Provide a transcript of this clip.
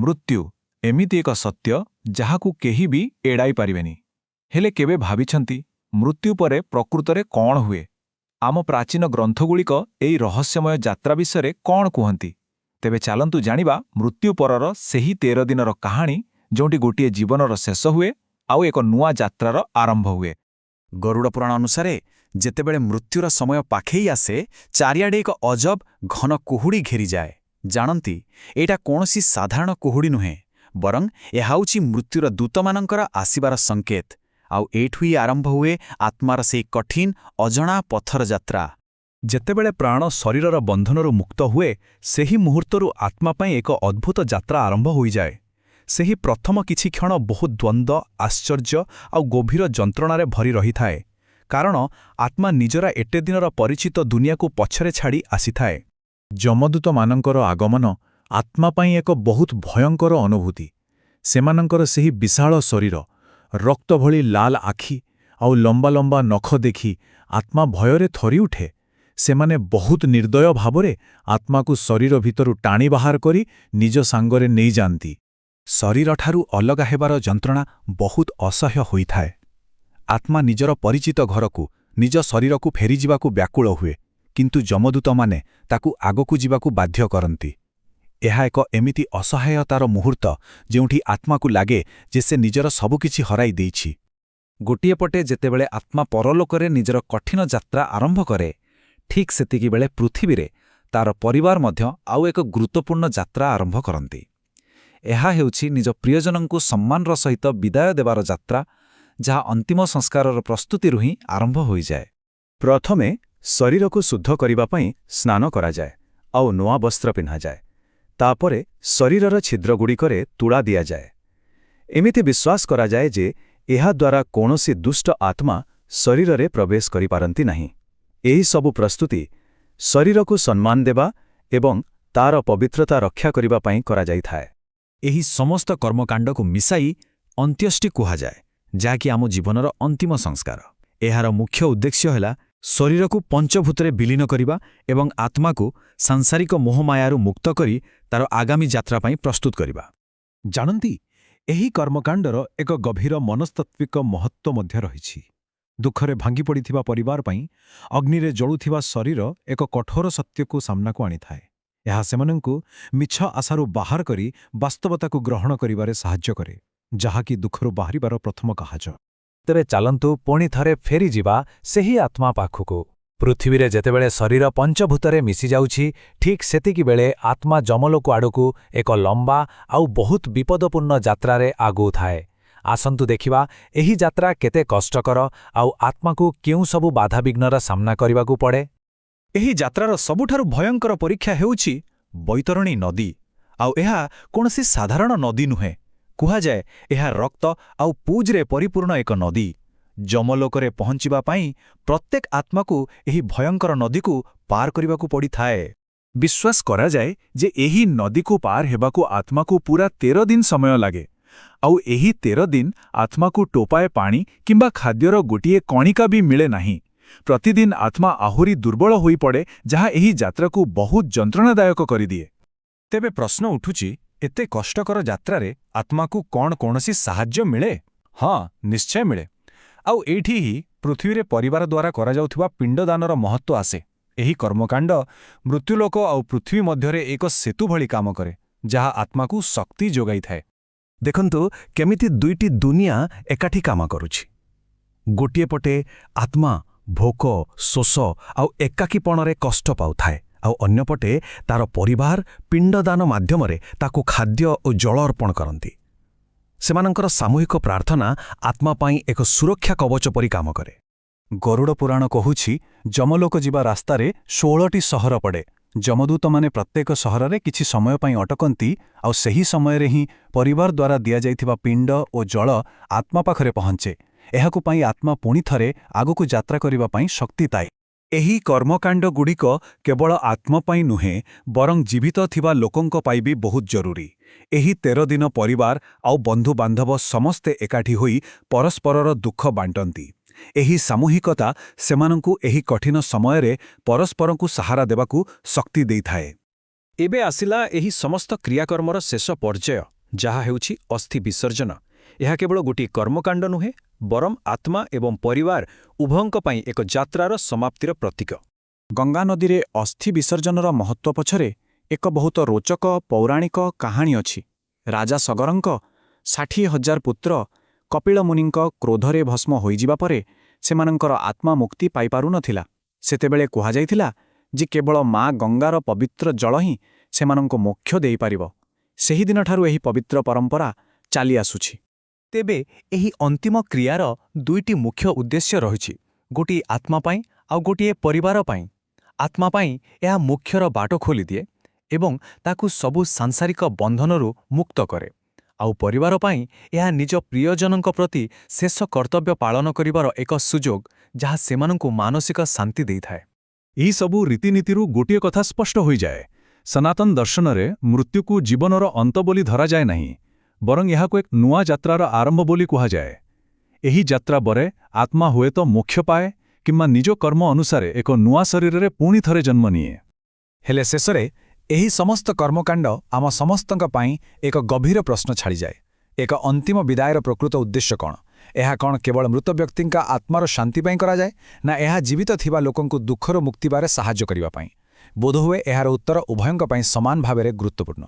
ମୃତ୍ୟୁ ଏମିତି ଏକ ସତ୍ୟ ଯାହାକୁ କେହି ବି ଏଡ଼ାଇ ପାରିବେନି। ହେଲେ କେବେ ଭାବିଛନ୍ତି ମୃତ୍ୟୁ ପରେ ପ୍ରକୃତରେ କ'ଣ ହୁଏ? ଆମ ପ୍ରାଚୀନ ଗ୍ରନ୍ଥଗୁଡ଼ିକ ଏହି ରହସ୍ୟମୟ ଯାତ୍ରା ବିଷୟରେ କ'ଣ କୁହନ୍ତି? ତେବେ ଚାଲନ୍ତୁ ଜାଣିବା ମୃତ୍ୟୁ ପରର ସେହି 13 ଦିନର କାହାଣୀ, ଯେଉଁଠି ଗୋଟିଏ ଜୀବନର ଶେଷ ହୁଏ ଆଉ ଏକ ନୂଆ ଯାତ୍ରାର ଆରମ୍ଭ ହୁଏ। ଗରୁଡ଼ ପୁରାଣ ଅନୁସାରେ ଯେତେବେଳେ ମୃତ୍ୟୁର ସମୟ ପାଖେଇ ଆସେ, ଚାରିଆଡ଼େ ଏକ ଅଜବ ଘନ କୁହୁଡ଼ି ଘେରିଯାଏ। ଜାଣନ୍ତି, ଏଇଟା କୌଣସି ସାଧାରଣ କୁହୁଡ଼ି ନୁହେଁ, ବରଂ ଏହା ହେଉଛି ମୃତ୍ୟୁର ଦୂତମାନଙ୍କର ଆସିବାର ସଂକେତ। ଆଉ ଏଇଠୁ ହିଁ ଆରମ୍ଭ ହୁଏ ଆତ୍ମାର ସେହି କଠିନ ଅଜଣା ପଥର ଯାତ୍ରା। ଯେତେବେଳେ ପ୍ରାଣ ଶରୀରର ବନ୍ଧନରୁ ମୁକ୍ତ ହୁଏ, ସେହି ମୁହୂର୍ତ୍ତରୁ ଆତ୍ମା ପାଇଁ ଏକ ଅଦ୍ଭୁତ ଯାତ୍ରା ଆରମ୍ଭ ହୋଇଯାଏ। ସେହି ପ୍ରଥମ କିଛି କ୍ଷଣ ବହୁତ ଦ୍ୱନ୍ଦ୍ୱ, ଆଶ୍ଚର୍ଯ୍ୟ ଆଉ ଗଭୀର ଯନ୍ତ୍ରଣାରେ ଭରି ରହିଥାଏ, କାରଣ ଆତ୍ମା ନିଜର ଏତେ ଦିନର ପରିଚିତ ଦୁନିଆକୁ ପଛରେ ଛାଡ଼ି ଆସିଥାଏ। ଯମଦୂତମାନଙ୍କର ଆଗମନ ଆତ୍ମା ପାଇଁ ଏକ ବହୁତ ଭୟଙ୍କର ଅନୁଭୂତି। ସେମାନଙ୍କର ସେହି ବିଶାଳ ଶରୀର, ରକ୍ତ ଭଳି ଲାଲ ଆଖି ଆଉ ଲମ୍ବା ଲମ୍ବା ନଖ ଦେଖି ଆତ୍ମା ଭୟରେ ଥରିଉଠେ। ସେମାନେ ବହୁତ ନିର୍ଦ୍ଦୟ ଭାବରେ ଆତ୍ମାକୁ ଶରୀର ଭିତରୁ ଟାଣି ବାହାର କରି ନିଜ ସାଙ୍ଗରେ ନେଇଯାଆନ୍ତି। ଶରୀରଠାରୁ ଅଲଗା ହେବାର ଯନ୍ତ୍ରଣା ବହୁତ ଅସହ୍ୟ ହୋଇଥାଏ। ଆତ୍ମା ନିଜର ପରିଚିତ ଘରକୁ, ନିଜ ଶରୀରକୁ ଫେରିଯିବାକୁ ବ୍ୟାକୁଳ ହୁଏ, କିନ୍ତୁ ଯମଦୂତମାନେ ତାକୁ ଆଗକୁ ଯିବାକୁ ବାଧ୍ୟ କରନ୍ତି। ଏହା ଏକ ଏମିତି ଅସହାୟତାର ମୁହୂର୍ତ୍ତ ଯେଉଁଠି ଆତ୍ମାକୁ ଲାଗେ ଯେ ସେ ନିଜର ସବୁକିଛି ହରାଇ ଦେଇଛି। ଗୋଟିଏ ପଟେ ଯେତେବେଳେ ଆତ୍ମା ପରଲୋକରେ ନିଜର କଠିନ ଯାତ୍ରା ଆରମ୍ଭ କରେ, ଠିକ୍ ସେତିକିବେଳେ ପୃଥିବୀରେ ତାର ପରିବାର ମଧ୍ୟ ଆଉ ଏକ ଗୁରୁତ୍ୱପୂର୍ଣ୍ଣ ଯାତ୍ରା ଆରମ୍ଭ କରନ୍ତି। ଏହା ହେଉଛି ନିଜ ପ୍ରିୟଜନଙ୍କୁ ସମ୍ମାନର ସହିତ ବିଦାୟ ଦେବାର ଯାତ୍ରା, ଯାହା ଅନ୍ତିମ ସଂସ୍କାରର ପ୍ରସ୍ତୁତିରୁ ହିଁ ଆରମ୍ଭ ହୋଇଯାଏ। ପ୍ରଥମେ ଶରୀରକୁ ଶୁଦ୍ଧ କରିବା ପାଇଁ ସ୍ନାନ କରାଯାଏ ଆଉ ନୂଆ ବସ୍ତ୍ର ପିନ୍ଧାଯାଏ। ତାପରେ ଶରୀରର ଛିଦ୍ରଗୁଡ଼ିକରେ ତୁଳା ଦିଆଯାଏ। ଏମିତି ବିଶ୍ୱାସ କରାଯାଏ ଯେ ଏହାଦ୍ୱାରା କୌଣସି ଦୁଷ୍ଟ ଆତ୍ମା ଶରୀରରେ ପ୍ରବେଶ କରିପାରନ୍ତି ନାହିଁ। ଏହି ସବୁ ପ୍ରସ୍ତୁତି ଶରୀରକୁ ସମ୍ମାନ ଦେବା ଏବଂ ତାର ପବିତ୍ରତା ରକ୍ଷା କରିବା ପାଇଁ କରାଯାଇଥାଏ। ଏହି ସମସ୍ତ କର୍ମକାଣ୍ଡକୁ ମିଶାଇ ଅନ୍ତ୍ୟେଷ୍ଟି କୁହାଯାଏ, ଯାହାକି ଆମ ଜୀବନର ଅନ୍ତିମ ସଂସ୍କାର। ଏହାର ମୁଖ୍ୟ ଉଦ୍ଦେଶ୍ୟ ହେଲା ଶରୀରକୁ ପଞ୍ଚଭୂତରେ ବିଲୀନ କରିବା ଏବଂ ଆତ୍ମାକୁ ସାଂସାରିକ ମୋହମାୟାରୁ ମୁକ୍ତ କରି ତାର ଆଗାମୀ ଯାତ୍ରା ପାଇଁ ପ୍ରସ୍ତୁତ କରିବା। ଜାଣନ୍ତି, ଏହି କର୍ମକାଣ୍ଡର ଏକ ଗଭୀର ମନସ୍ତାତ୍ତ୍ୱିକ ମହତ୍ତ୍ୱ ମଧ୍ୟ ରହିଛି। ଦୁଃଖରେ ଭାଙ୍ଗି ପଡ଼ିଥିବା ପରିବାର ପାଇଁ ଅଗ୍ନିରେ ଜଳୁଥିବା ଶରୀର ଏକ କଠୋର ସତ୍ୟକୁ ସାମ୍ନାକୁ ଆଣିଥାଏ। ଏହା ସେମାନଙ୍କୁ ମିଛ ଆଶାରୁ ବାହାର କରି ବାସ୍ତବତାକୁ ଗ୍ରହଣ କରିବାରେ ସାହାଯ୍ୟ କରେ, ଯାହାକି ଦୁଃଖରୁ ବାହାରିବାର ପ୍ରଥମ କାହାଜ। ତେବେ ଚାଲନ୍ତୁ ପୁଣି ଥରେ ଫେରିଯିବା ସେହି ଆତ୍ମା ପାଖକୁ। ପୃଥିବୀରେ ଯେତେବେଳେ ଶରୀର ପଞ୍ଚଭୂତରେ ମିଶିଯାଉଛି, ଠିକ୍ ସେତିକିବେଳେ ଆତ୍ମା ଯମଲୋକ ଆଡ଼କୁ ଏକ ଲମ୍ବା ଆଉ ବହୁତ ବିପଦପୂର୍ଣ୍ଣ ଯାତ୍ରାରେ ଆଗଉଥାଏ। ଆସନ୍ତୁ ଦେଖିବା ଏହି ଯାତ୍ରା କେତେ କଷ୍ଟକର ଆଉ ଆତ୍ମାକୁ କେଉଁ ସବୁ ବାଧାବିଘ୍ନର ସାମ୍ନା କରିବାକୁ ପଡ଼େ। ଏହି ଯାତ୍ରାର ସବୁଠାରୁ ଭୟଙ୍କର ପରୀକ୍ଷା ହେଉଛି ବୈତରଣୀ ନଦୀ। ଆଉ ଏହା କୌଣସି ସାଧାରଣ ନଦୀ ନୁହେଁ। କୁହାଯାଏ ଏହା ରକ୍ତ ଆଉ ପୁଜରେ ପରିପୂର୍ଣ୍ଣ ଏକ ନଦୀ। ଯମଲୋକରେ ପହଞ୍ଚିବା ପାଇଁ ପ୍ରତ୍ୟେକ ଆତ୍ମାକୁ ଏହି ଭୟଙ୍କର ନଦୀକୁ ପାର କରିବାକୁ ପଡ଼ିଥାଏ। ବିଶ୍ୱାସ କରାଯାଏ ଯେ ଏହି ନଦୀକୁ ପାର ହେବାକୁ ଆତ୍ମାକୁ ପୂରା 13 ଦିନ ସମୟ ଲାଗେ। ଆଉ ଏହି 13 ଦିନ ଆତ୍ମାକୁ ଟୋପାଏ ପାଣି କିମ୍ବା ଖାଦ୍ୟର ଗୋଟିଏ କଣିକା ବି ମିଳେ ନାହିଁ। ପ୍ରତିଦିନ ଆତ୍ମା ଆହୁରି ଦୁର୍ବଳ ହୋଇପଡ଼େ, ଯାହା ଏହି ଯାତ୍ରାକୁ ବହୁତ ଯନ୍ତ୍ରଣାଦାୟକ କରିଦିଏ। ତେବେ ପ୍ରଶ୍ନ ଉଠୁଛି, ଏତେ କଷ୍ଟକର ଯାତ୍ରାରେ ଆତ୍ମାକୁ କ'ଣ କୌଣସି ସାହାଯ୍ୟ ମିଳେ? ହଁ, ନିଶ୍ଚୟ ମିଳେ। ଆଉ ଏଇଠି ହିଁ ପୃଥିବୀରେ ପରିବାର ଦ୍ୱାରା କରାଯାଉଥିବା ପିଣ୍ଡଦାନର ମହତ୍ତ୍ୱ ଆସେ। ଏହି କର୍ମକାଣ୍ଡ ମୃତ୍ୟୁଲୋକ ଆଉ ପୃଥିବୀ ମଧ୍ୟରେ ଏକ ସେତୁ ଭଳି କାମ କରେ, ଯାହା ଆତ୍ମାକୁ ଶକ୍ତି ଯୋଗାଇଥାଏ। ଦେଖନ୍ତୁ କେମିତି ଦୁଇଟି ଦୁନିଆ ଏକାଠି କାମ କରୁଛି। ଗୋଟିଏ ପଟେ ଆତ୍ମା ଭୋକ, ଶୋଷ ଆଉ ଏକାକୀପଣରେ କଷ୍ଟ ପାଉଥାଏ, ଆଉ ଅନ୍ୟପଟେ ତାର ପରିବାର ପିଣ୍ଡଦାନ ମାଧ୍ୟମରେ ତାକୁ ଖାଦ୍ୟ ଓ ଜଳ ଅର୍ପଣ କରନ୍ତି। ସେମାନଙ୍କର ସାମୂହିକ ପ୍ରାର୍ଥନା ଆତ୍ମା ପାଇଁ ଏକ ସୁରକ୍ଷା କବଚ ପରି କାମ କରେ। ଗରୁଡ଼ ପୁରାଣ କହୁଛି, ଯମଲୋକ ଯିବା ରାସ୍ତାରେ 16ଟି ସହର ପଡ଼େ। ଯମଦୂତମାନେ ପ୍ରତ୍ୟେକ ସହରରେ କିଛି ସମୟ ପାଇଁ ଅଟକନ୍ତି, ଆଉ ସେହି ସମୟରେ ହିଁ ପରିବାର ଦ୍ୱାରା ଦିଆଯାଇଥିବା ପିଣ୍ଡ ଓ ଜଳ ଆତ୍ମା ପାଖରେ ପହଞ୍ଚେ। ଏହାକୁ ପାଇଁ ଆତ୍ମା ପୁଣି ଥରେ ଆଗକୁ ଯାତ୍ରା କରିବା ପାଇଁ ଶକ୍ତି ପାଏ। ଏହି କର୍ମକାଣ୍ଡଗୁଡ଼ିକ କେବଳ ଆତ୍ମା ପାଇଁ ନୁହେଁ, ବରଂ ଜୀବିତ ଥିବା ଲୋକଙ୍କ ପାଇଁ ବି ବହୁତ ଜରୁରୀ। ଏହି 13 ଦିନ ପରିବାର ଆଉ ବନ୍ଧୁବାନ୍ଧବ ସମସ୍ତେ ଏକାଠି ହୋଇ ପରସ୍ପରର ଦୁଃଖ ବାଣ୍ଟନ୍ତି। ଏହି ସାମୂହିକତା ସେମାନଙ୍କୁ ଏହି କଠିନ ସମୟରେ ପରସ୍ପରଙ୍କୁ ସାହାରା ଦେବାକୁ ଶକ୍ତି ଦେଇଥାଏ। ଏବେ ଆସିଲା ଏହି ସମସ୍ତ କ୍ରିୟାକର୍ମର ଶେଷ ପର୍ଯ୍ୟାୟ, ଯାହା ହେଉଛି ଅସ୍ଥି ବିସର୍ଜନ। ଏହା କେବଳ ଗୋଟିଏ କର୍ମକାଣ୍ଡ ନୁହେଁ, ବରଂ ଆତ୍ମା ଏବଂ ପରିବାର ଉଭୟଙ୍କ ପାଇଁ ଏକ ଯାତ୍ରାର ସମାପ୍ତିର ପ୍ରତୀକ। ଗଙ୍ଗାନଦୀରେ ଅସ୍ଥି ବିସର୍ଜନର ମହତ୍ତ୍ୱ ପଛରେ ଏକ ବହୁତ ରୋଚକ ପୌରାଣିକ କାହାଣୀ ଅଛି। ରାଜା ସଗରଙ୍କ 60,000 ପୁତ୍ର କପିଳମୁନିଙ୍କ କ୍ରୋଧରେ ଭସ୍ମ ହୋଇଯିବା ପରେ ସେମାନଙ୍କର ଆତ୍ମା ମୁକ୍ତି ପାଇପାରୁନଥିଲା। ସେତେବେଳେ କୁହାଯାଇଥିଲା ଯେ କେବଳ ମା ଗଙ୍ଗାର ପବିତ୍ର ଜଳ ହିଁ ସେମାନଙ୍କୁ ମୋକ୍ଷ ଦେଇପାରିବ। ସେହିଦିନଠାରୁ ଏହି ପବିତ୍ର ପରମ୍ପରା ଚାଲି ଆସୁଛି। ତେବେ ଏହି ଅନ୍ତିମ କ୍ରିୟାର ଦୁଇଟି ମୁଖ୍ୟ ଉଦ୍ଦେଶ୍ୟ ରହିଛି, ଗୋଟିଏ ଆତ୍ମା ପାଇଁ ଆଉ ଗୋଟିଏ ପରିବାର ପାଇଁ। ଆତ୍ମା ପାଇଁ ଏହା ମୋକ୍ଷର ବାଟ ଖୋଲିଦିଏ ଏବଂ ତାକୁ ସବୁ ସାଂସାରିକ ବନ୍ଧନରୁ ମୁକ୍ତ କରେ, ଆଉ ପରିବାର ପାଇଁ ଏହା ନିଜ ପ୍ରିୟଜନଙ୍କ ପ୍ରତି ଶେଷ କର୍ତ୍ତବ୍ୟ ପାଳନ କରିବାର ଏକ ସୁଯୋଗ, ଯାହା ସେମାନଙ୍କୁ ମାନସିକ ଶାନ୍ତି ଦେଇଥାଏ। ଏହିସବୁ ରୀତିନୀତିରୁ ଗୋଟିଏ କଥା ସ୍ପଷ୍ଟ ହୋଇଯାଏ। ସନାତନ ଦର୍ଶନରେ ମୃତ୍ୟୁକୁ ଜୀବନର ଅନ୍ତ ବୋଲି ଧରାଯାଏ ନାହିଁ, ବରଂ ଏହାକୁ ଏକ ନୂଆ ଯାତ୍ରାର ଆରମ୍ଭ ବୋଲି କୁହାଯାଏ। ଏହି ଯାତ୍ରା ପରେ ଆତ୍ମା ହୁଏତ ମୋକ୍ଷ ପାଏ କିମ୍ବା ନିଜ କର୍ମ ଅନୁସାରେ ଏକ ନୂଆ ଶରୀରରେ ପୁଣି ଥରେ ଜନ୍ମ ନିଏ। ହେଲେ ଶେଷରେ ଏହି ସମସ୍ତ କର୍ମକାଣ୍ଡ ଆମ ସମସ୍ତଙ୍କ ପାଇଁ ଏକ ଗଭୀର ପ୍ରଶ୍ନ ଛାଡ଼ିଯାଏ। ଏକ ଅନ୍ତିମ ବିଦାୟର ପ୍ରକୃତ ଉଦ୍ଦେଶ୍ୟ କ'ଣ? ଏହା କ'ଣ କେବଳ ମୃତ ବ୍ୟକ୍ତିଙ୍କ ଆତ୍ମାର ଶାନ୍ତି ପାଇଁ କରାଯାଏ, ନା ଏହା ଜୀବିତ ଥିବା ଲୋକଙ୍କୁ ଦୁଃଖରୁ ମୁକ୍ତିବାରେ ସାହାଯ୍ୟ କରିବା ପାଇଁ? ବୋଧହୁଏ ଏହାର ଉତ୍ତର ଉଭୟଙ୍କ ପାଇଁ ସମାନ ଭାବରେ ଗୁରୁତ୍ୱପୂର୍ଣ୍ଣ।